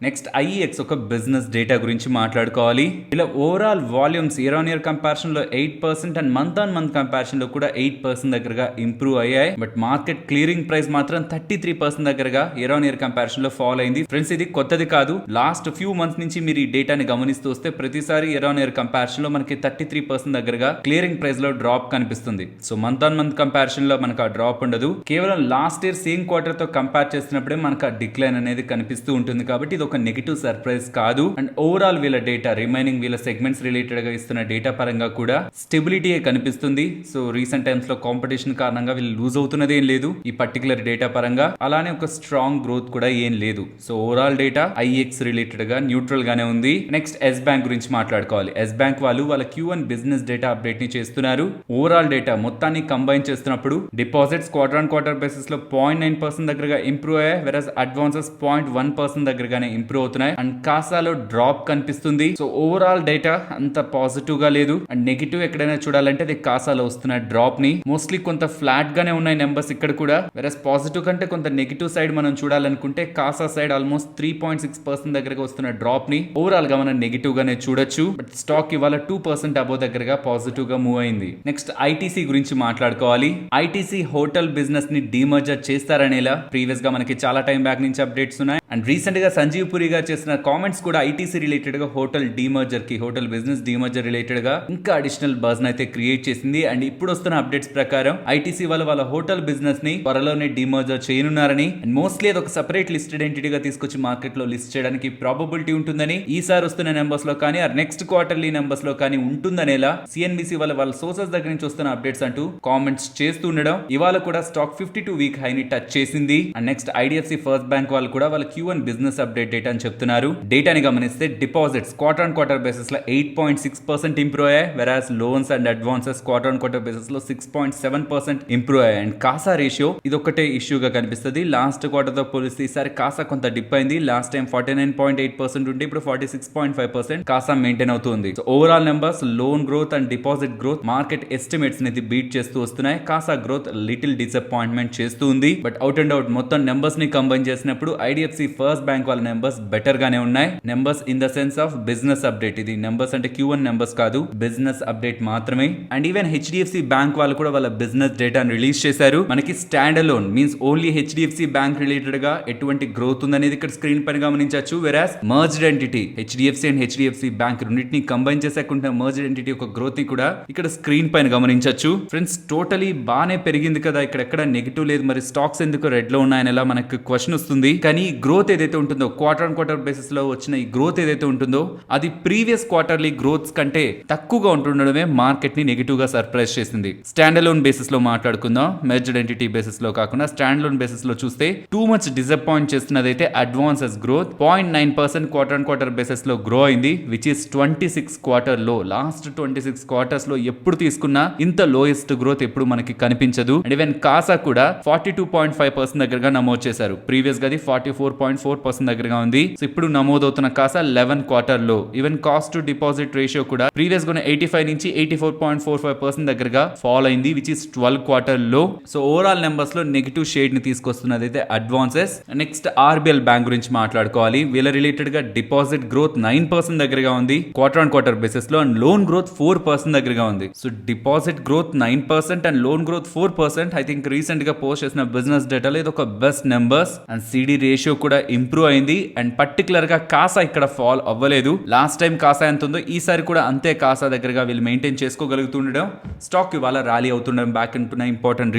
నెక్స్ట్ IEX ఒక బిజినెస్ డేటా గురించి మాట్లాడుకోవాలి. ఇలా overall volumes year on year comparison లో 8% and month on month comparison లో కూడా 8% దగ్గరగా ఇంప్రూవ్ అయ్యాయి. బట్ మార్కెట్ క్లియరింగ్ ప్రైస్ మాత్రం 33% దగ్గరగా ఇయర్ ఆన్ ఇయర్ కంపారిజన్ లో ఫాల్ అయింది. ఫ్రెండ్స్ ఇది కొత్తది కాదు, లాస్ట్ ఫ్యూ మంత్స్ నుంచి మీరు ఈ డేటాని గమనిస్తూ వస్తే ప్రతిసారి ఇయర్ ఆన్ ఇయర్ కంపారిజన్ లో మనకి 33% దగ్గరగా క్లియరింగ్ ప్రైస్ లో డ్రాప్ కనిపిస్తుంది. So month on month comparison లో మనకు ఆ డ్రాప్ ఉండదు, కేవలం లాస్ట్ ఇయర్ సేమ్ క్వార్టర్ తో కంపేర్ చేసినప్పుడే మనకు ఆ డిక్లైన్ అనేది కనిపిస్తూ ఉంటుంది. కాబట్టి ఇది ఒక నెగిటివ్ సర్ప్రైజ్ కాదు. అండ్ ఓవరాల్ వీళ్ళ డేటా రిమైనింగ్ వీళ్ళ సెగ్మెంట్స్ రిలేటెడ్ గా ఇస్తున్న డేటా పరంగా కూడా స్టెబిలిటీ కనిపిస్తుంది. సో రీసెంట్ టైమ్స్ లో కాంపిటీషన్ కారణంగా వీళ్ళు లూజ్ అవుతున్నది ఏం లేదు ఈ పర్టికులర్ డేటా పరంగా, అలానే ఒక స్ట్రాంగ్ గ్రోత్ కూడా ఏం లేదు. So overall data IEX related గా న్యూట్రల్ గానే ఉంది. నెక్స్ట్ ఎస్ బ్యాంక్ గురించి మాట్లాడుకోవాలి. ఎస్ బ్యాంక్ వాళ్ళు వాళ్ళ Q1 బిజినెస్ డేటా అప్డేట్ ని చేస్తున్నారు. ఓవరాల్ డేటా మొత్తాన్ని కంబైన్ చేస్తున్నప్పుడు deposits quarter on quarter basis లో 0.9% దగ్గరగా ఇంప్రూవ్ అయ్యాయి, వెరస్ అడ్వాన్సెస్ 0.1% దగ్గరగానే ఇంప్రూవ్ అవుతున్నాయి. అండ్ కాసాలో డ్రాప్ కనిపిస్తుంది. సో ఓవరాల్ డేటా అంత పాజిటివ్ గా లేదు. అండ్ నెగిటివ్ ఎక్కడైనా చూడాలంటే అది కాసాలో వస్తున్న డ్రాప్ ని మోస్ట్లీ కొంత ఫ్లాట్ గానే ఉన్నాయి నెంబర్స్ ఇక్కడ కూడా, వెరస్ పాజిటివ్ కంటే కొంత నెగిటివ్ సైడ్ మనం చూడాలనుకుంటే కాసా సైడ్ ఆల్మోస్ట్ 3.6% దగ్గరగా వస్తున్న డ్రాప్ ని ఓవరాల్ గా మనం నెగిటివ్ గానే చూడొచ్చు. బట్ స్టాక్ ఇవాళ 2% అబోవ్ దగ్గరగా పాజిటివ్ గా మూవ్ అయింది. నెక్స్ట్ ITC గురించి మాట్లాడుకోవాలి. ITC హోటల్ బిజినెస్ ని డీమర్జర్ చేస్తారనేలా ప్రీవియస్ గా మనకి చాలా టైం బ్యాక్ నుంచి అప్డేట్స్ ఉన్నాయి. అండ్ రీసెంట్ గా సంజీవ్ పురి గారు చేసిన కామెంట్స్ కూడా ITC రిలేటెడ్ గా హోటల్ డీమర్జర్ కి, హోటల్ బిజినెస్ డీమర్జర్ రిలేటెడ్ గా ఇంకా అడిషనల్ బజ్ అయితే క్రియేట్ చేసింది. అండ్ ఇప్పుడు వస్తున్న అప్డేట్స్ ప్రకారం ITC వాళ్ళ హోటల్ బిజినెస్ ని త్వరలోనే డీమర్జర్ చేయనున్నారని, అండ్ మోస్ట్లీ అది ఒక సెపరేట్ లిస్టెడ్ ఎంటిటీగా తీసుకొచ్చి మార్కెట్ లో లిస్ట్ చేయడానికి ప్రాబబిలిటీ ఉంటుందని, ఈసారి వస్తున్న నెంబర్స్ లో కానీ ఆర్ నెక్స్ట్ క్వార్టర్లీ నెంబర్స్ లో కానీ ఉంటుందనేలా CNBC వాళ్ళ సోర్సెస్ దగ్గర నుంచి వస్తున్న అప్డేట్స్ అంటూ కామెంట్స్ చేస్తూ ఉండడం ఇవాళ కూడా స్టాక్ 52 వీక్ హైని టచ్ చేసింది. And next IDFC first bank వాళ్ళు కూడా వాళ్ళ Q1 బిజినెస్ అప్డేట్ డేటా అని చెప్తున్నారు. డేటాని గమనిస్తే deposits quarter on quarter basis లో 8.6% ఇంప్రూవ్ అయ్యాయి, whereas loans and advances quarter on quarter basis లో 6.7% ఇంప్రూవ్ అయ్యాయి. అండ్ కాసా రేషియో ఇది ఒకటే ఇష్యూగా కనిపిస్తుంది. లాస్ట్ క్వార్టర్ తో పోలిస్తే ఈసారి కాసా కొంత డిప్ అయింది. లాస్ట్ టైం 49.8% ఉంటే ఇప్పుడు 46.5% కాసా మెయింటైన్ అవుతుంది. So overall numbers loan growth and deposit growth market estimates ని బీట్ చేస్తూ వస్తున్నాయి. కాసా గ్రోత్ లిటిల్ డిసప్పాయింట్మెంట్ చేస్తూ ఉంది. బట్ అవుట్ అండ్ అవుట్ మొత్తం నెంబర్స్ ని కంబైన్ చేసినప్పుడు IDFC ఫస్ట్ బ్యాంక్ వాళ్ళ నెంబర్స్ బెటర్ గానే ఉన్నాయి. Numbers in the sense of business update, ఇది నెంబర్స్ అంటే Q1 నెంబర్స్ కాదు, బిజినెస్ అప్డేట్ మాత్రమే. అండ్ ఈవెన్ HDFC బ్యాంక్ వాళ్ళు కూడా వాళ్ళ బిజినెస్ డేటాను రిలీజ్ చేశారు. మనకి stand alone means only HDFC bank related గా ఎటువంటి గ్రోత్ ఉందనేది ఇక్కడ స్క్రీన్ పైన గమనించవచ్చు. Whereas merged entity HDFC and HDFC bank రెండింటిని కంబైన్ చేసాకుంటే మర్జ్డ్ ఎంటిటీ యొక్క గ్రోత్ ని కూడా ఇక్కడ స్క్రీన్ పైన గమనించవచ్చు. ఫ్రెండ్స్ టోటలీ బానే పెరిగింది కదా, ఇక్కడ ఎక్కడ నెగిటివ్ లేదు, మరి స్టాక్స్ ఎందుకు రెడ్ లో ఉన్నాయని ఎలా మనకు క్వశ్చన్ వస్తుంది. కానీ గ్రోత్ గ్రోత్ ఏదైతే ఉంటుందో క్వార్టర్ ఆన్ క్వార్టర్ బేసిస్ లో వచ్చిన ఈ గ్రోత్ ఏదైతే ఉంటుందో అది ప్రీవియస్ క్వార్టర్లీ గ్రోత్స్ కంటే తక్కువగా ఉంటుండడమే మార్కెట్ ని నెగిటివ్ గా సర్ప్రైజ్ చేసింది. స్టాండ్ అలోన్ బేసిస్ లో మాట్లాడుకుందాం, మెర్జ్డ్ ఎంటిటీ బేసిస్ లో కాకుండా స్టాండ్ అలోన్ బేసిస్ లో చూస్తే టూ మచ్ డిసప్పాయింట్ చేస్తున్నదైతే advances growth 0.9% quarter on quarter basis లో గ్రో అయింది, విచ్ ఇస్ 26 క్వార్టర్ లో. లాస్ట్ 26 క్వార్టర్స్ లో ఎప్పుడు తీసుకున్నా ఇంత లోయెస్ట్ గ్రోత్ ఎప్పుడు మనకి కనిపించదు. అండ్ ఈవెన్ కాసా కూడా 42.5% దగ్గరగా నమోదు చేశారు. ప్రీవియస్ గా 44.4% దగ్గరగా ఉంది. సో ఇప్పుడు నమోదవుతున్న కాసా 11 క్వార్టర్ లో. Even cost to deposit ratio కూడా ప్రీవియస్ గా 85 నుంచి 84.45% దగ్గరగా ఫాల్ అయింది, విచ్ ఇస్ 12 క్వార్టర్ లో. సో ఓవరాల్ నెంబర్స్ లో నెగిటివ్ షేడ్ ని తీసుకొస్తున్నది అయితే అడ్వాన్సెస్. నెక్స్ట్ ఆర్బిఎల్ బ్యాంక్ గురించి మాట్లాడుకోవాలి. వీళ్ళ రిలేటెడ్ గా డిపాజిట్ గ్రోత్ 9% దగ్గరగా ఉంది క్వార్టర్ ఆన్ క్వార్టర్ బేసిస్ లో, అండ్ లోన్ గ్రోత్ 4% దగ్గరగా ఉంది. So deposit growth 9% and loan growth 4%. I think recent గా పోస్ట్ చేసిన బిజినెస్ డేటాలో ఇది ఒక best numbers. And CD ratio కూడా ఇంప్రూవ్ అయింది. అండ్ పర్టికులర్ గా కాసా ఇక్కడ ఫాల్ అవ్వలేదు. లాస్ట్ టైం కాసా ఎంత ఉందో ఈసారి కూడా అంతే కాసా దగ్గరగా వీళ్ళు మెయింటైన్ చేసుకోగలుగుతుండడం, స్టాక్ ఇవాళ ర్యాలీ అవుతుండడం బ్యాక్ అంటున్న important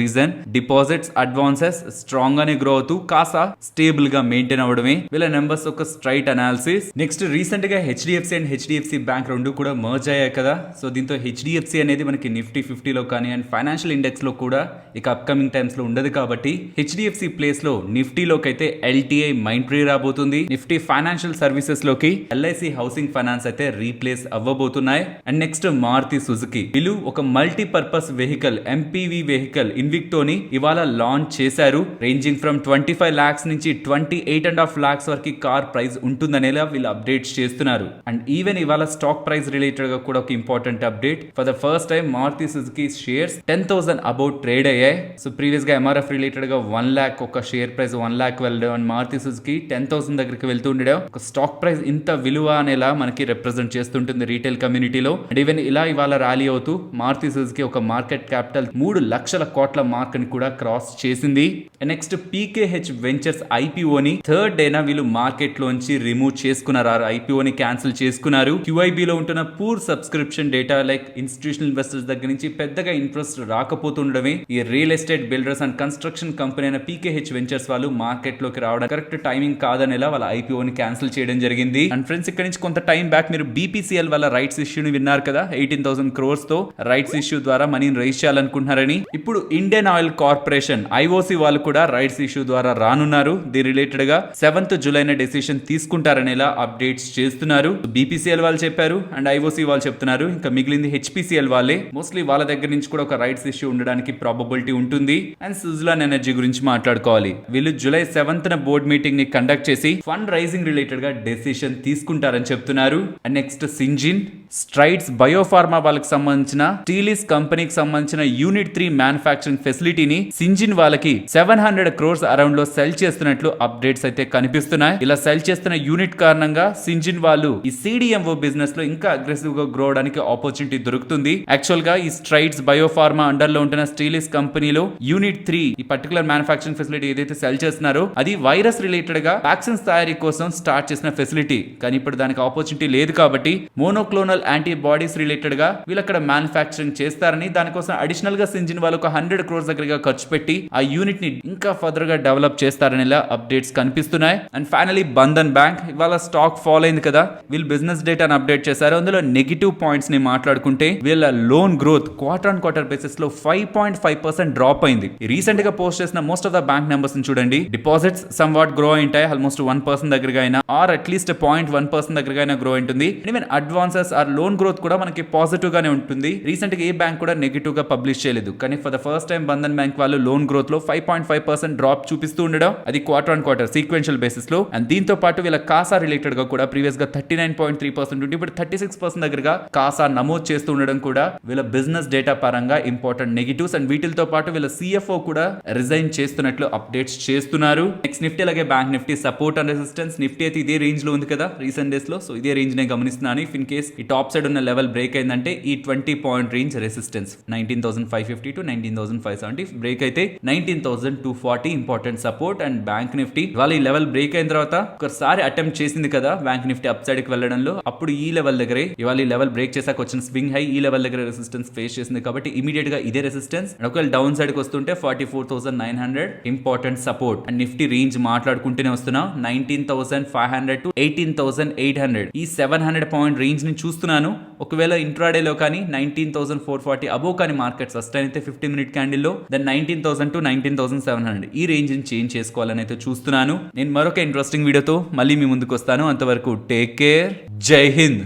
reason. Deposits advances strong గానే గ్రో అవుతూ కాసా స్టేబుల్ గా మెయింటైన్ అవ్వడమే వీళ్ళ నెంబర్స్ ఒక స్ట్రైట్ అనాలిసిస్. నెక్స్ట్ రీసెంట్ గా హెచ్డిఎఫ్సి అండ్ హెచ్డిఎఫ్సి బ్యాంక్ రెండు కూడా మర్జ్ అయ్యాయి కదా. సో దీంతో హెచ్డిఎఫ్సి అనేది మనకి నిఫ్టీ 50లో కానీ అండ్ ఫైనాన్షియల్ ఇండెక్స్ లో కూడా ఇక అప్కమింగ్ టైమ్స్ లో ఉండదు కాబట్టి హెచ్డిఎఫ్సి ప్లేస్ లో నిఫ్టీలోకి అయితే ఎల్టీఐ మైండ్ ట్రీ రాబోతుంది. నిఫ్టీ ఫైనాన్షియల్ సర్వీసెస్ లోకి ఎల్ఐసి హౌసింగ్ ఫైనాన్స్ అయితే రీప్లేస్ అవ్వబోతున్నాయి. అండ్ నెక్స్ట్ మారుతి సుజుకి వీళ్ళు ఒక మల్టీపర్పస్ వెహికల్ ఎంపీవీ వెహికల్ ఇన్విక్టోని ఇవాళ లాంచ్ చేశారు. రేంజింగ్ ఫ్రమ్ 25 lakhs నుంచి 28.5 lakhs వరకు కార్ ప్రైస్ ఉంటుందనేలా వీళ్ళు అప్డేట్స్ చేస్తున్నారు. అండ్ ఈవెన్ ఇవాళ స్టాక్ ప్రైస్ రిలేటెడ్ గా కూడా ఒక important update. For the first time Maruti Suzuki shares 10,000 about trade అయ్యాయి. సో ప్రీవియస్ గా ఎంఆర్ఎఫ్ రిలేటెడ్ గా 1 lakh ఒక షేర్ ప్రైస్ 1 lakh వెళ్ళడం అండ్ మారుతి సుజుకి 10,000 దగ్గరికి వెళ్తూ ఉండడం ఒక స్టాక్ ప్రైస్ ఇంత విలువ అనేలా మనకి రిప్రజెంట్ చేస్తుంటుంది రీటైల్ కమ్యూనిటీలో. అండ్ ఈవెన్ ఇలా ఇవాళ ర్యాలీ అవుతూ మారుతి సుజుకి ఒక మార్కెట్ క్యాపిటల్ 3 లక్షల కోట్ల మార్క్ ని కూడా క్రాస్ చేసింది. నెక్స్ట్ పీకేహెచ్ వెంచర్స్ ఐపీఓని థర్డ్ డేనా వీళ్ళు మార్కెట్ లోంచి రిమూవ్ చేసుకున్నారు. ఐపీఓని క్యాన్సిల్ చేసుకున్నారు. క్యూఐబీ లో ఉంటున్న poor subscription data like institutional investors దగ్గర నుంచి పెద్దగా ఇంట్రెస్ట్ రాకపోతుండడమే ఈ real estate builders and construction company అయిన పీకేహెచ్ వెంచర్స్ వాళ్ళు మార్కెట్ లోకి రావడం కరెక్ట్ టైమింగ్ కాదనేలా వాళ్ళ ఐపీఓని క్యాన్సిల్ చేయడం జరిగింది. అండ్ ఫ్రెండ్స్ ఇక్కడ నుంచి కొంత టైం బ్యాక్ మీరు బీపీసీఎల్ వాళ్ళ రైట్స్ ఇష్యూని విన్నారు కదా. 18,000 crores తో రైట్స్ ఇష్యూ ద్వారా మనీని రైజ్ చేయాలనుకుంటున్నారని ఇప్పుడు ఇండియన్ ఆయిల్ కార్పొరేషన్ ఐఓసీ వాళ్ళు కూడా రైట్స్ ఇష్యూ ద్వారా రానున్నారు. దీని రిలేటెడ్ గా 7th July డెసిషన్ తీసుకుంటారనేలా అప్డేట్స్ చేస్తున్నారు. బీపీసీఎల్ వాళ్ళు చెప్పారు అండ్ ఐఓసీ వాళ్ళు చెప్తున్నారు. ఇంకా మిగిలింది హెచ్పీసీఎల్ వాళ్ళే. మోస్ట్లీ వాళ్ళ దగ్గర నుంచి కూడా ఒక రైట్స్ ఇష్యూ ఉండడానికి ప్రాబబిలిటీ ఉంటుంది. అండ్ సుజలాన్ ఎనర్జీ గురించి మాట్లాడుకోవాలి. వీళ్ళు July 7th బోర్డ్ మీటింగ్ ని కండక్ట్ చేసి ఫండ్ రైజింగ్ రిలేటెడ్ గా డెసిషన్ తీసుకుంటారని చెప్తున్నారు. And next Syngene strides biopharma వాళ్ళకి సంబంధించిన స్టీలిస్ కంపెనీకి సంబంధించిన యూనిట్ 3 మ్యానుఫ్యాక్చరింగ్ ఫెసిలిటీని సింజిన్ వాళ్ళకి 700 crores అరౌండ్ లో సెల్ చేస్తున్నట్లు అప్డేట్స్ అయితే కనిపిస్తున్నాయి. ఇలా సెల్ చేస్తున్న యూనిట్ కారణంగా సింజిన్ వాళ్ళు ఈ సిడిఎంఓ బిజినెస్ లో ఇంకా అగ్రెసివ్ గా గ్రో అవడానికి ఆపర్చునిటీ దొరుకుతుంది. యాక్చువల్ గా ఈ స్ట్రైడ్స్ బయోఫార్మా అండర్ లో ఉంటున్న స్టీలిస్ కంపెనీలో యూనిట్ 3 ఈ పర్టికులర్ మ్యానుఫ్యాక్చరింగ్ ఫెసిలిటీ ఏదైతే సెల్ చేస్తున్నారో అది వైరస్ రిలేటెడ్ గా వ్యాక్సిన్స్ తయారీ కోసం స్టార్ట్ చేసిన ఫెసిలిటీ. కానీ ఇప్పుడు దానికి ఆపర్చునిటీ లేదు కాబట్టి మోనోక్లోనల్ యాంటీబాడీస్ రిలేటెడ్ గా వీళ్ళు అక్కడ మ్యానుఫ్యాక్చరింగ్ చేస్తారని దానికోసం అడిషనల్ గా సింజిన్ వాళ్ళు ఒక 100 crores దగ్గరగా ఖర్చు పెట్టి ఆ యూనిట్ ని ఇంకా ఫర్దర్ గా డెవలప్ చేస్తారనేలా అప్డేట్స్ కనిపిస్తున్నాయి. అండ్ ఫైనలీ బంధన్ బ్యాంక్ ఇవాళ స్టాక్ ఫాల్ అయింది కదా. వీళ్ళు బిజినెస్ డేటాను అప్డేట్ చేశారు. అందులో నెగిటివ్ పాయింట్స్ ని మాట్లాడుకుంటే వీళ్ళ loan growth quarter on quarter basis లో 5.5% డ్రాప్ అయింది. రీసెంట్ గా పోస్ట్ చేసిన most of the bank numbers ని చూడండి. డిపాజిట్స్ సమ్ వాట్ గ్రో అయింటాయి, ఆల్మోస్ట్ 1% దగ్గరగా అయినా ఆర్ అట్లీస్ట్ 0.1% దగ్గరగా అయినా గ్రో ఉంటుంది. Even advances or loan growth కూడా మనకి పాజిటివ్ గానే ఉంటుంది. రీసెంట్ గా ఏ బ్యాంక్ కూడా నెగిటివ్ గా పబ్లిష్ చేయలేదు. కానీ for the first time Bandhan bank వాళ్ళు లోన్ గ్రోత్ లో 5.5% డ్రాప్ చూపిస్తూ ఉండడం అది quarter on quarter sequential basis లో. అండ్ దీంతో పాటు వీళ్ళ కాసా రిలేటెడ్ గా కూడా ప్రీవియస్ గా 39.3% ఉంటే ఇప్పుడు 36% దగ్గరగా కాసా నమోదు చేస్తూ ఉండడం కూడా వీళ్ళ బిజినెస్ డేటా పరంగా ఇంపార్టెంట్ నెగిటివ్స్. అండ్ వీటితో పాటు వీళ్ళ సిఎఫ్ఓ కూడా రిజైన్ చేస్తున్నట్లు అప్డేట్స్ చేస్తున్నారు. నెక్స్ట్ నిఫ్టీ అలాగే bank Nifty support and resistance. Nifty అయితే ఇదే రేంజ్ లో ఉంది కదా రీసెంట్ డేస్ లో. సో ఇదే రేంజ్ నే గమనిస్తున్నాను. ఇఫ్ ఇన్ కేస్ ఈ టాప్ టాప్ సైడ్ ఉన్న లెవెల్ బ్రేక్ అయిందంటే ఈ 20 point range resistance 19,550 to 19,570 break అయితే 19,240 important support. And bank Nifty ఇవాళ ఈ లెవెల్ బ్రేక్ అయిన తర్వాత ఒకసారి అటెంప్ట్ చేసింది కదా బ్యాంక్ నిఫ్టీ అప్ సైడ్ కి వెళ్ళడంలో, అప్పుడు ఈ లెవెల్ దగ్గరే ఇవాళ ఈ లెవెల్ బ్రేక్ చేసాక వచ్చిన స్వింగ్ హై ఈ లెవెల్ దగ్గర రెసిస్టెన్స్ ఫేస్ చేసింది కాబట్టి ఇమీడియట్ గా ఇదే రెసిస్టెన్స్. ఒకవేళ డౌన్ సైడ్ కి వస్తుంటే 44,900 important support. And Nifty range మాట్లాడుకుంటూనే వస్తున్నా 19,500 టు 18,800 ఈ 700 పాయింట్ రేంజ్ ని చూస్తున్నాను. ఒకవేళ ఇంట్రాడే లో కానీ 19,440 అబోవ్ కానీ మార్కెట్ సస్టైన్ అయితే 15 మినిట్ క్యాండిల్ లో దెన్ 19,000 టు 19,700 ఈ రేంజ్ ని చేంజ్ చేసుకోవాలని అయితే చూస్తున్నాను. నేను మరొక ఇంట్రెస్టింగ్ వీడియోతో మళ్ళీ మీ ముందుకు వస్తాను. అంతవరకు టేక్ కేర్, జై హింద్.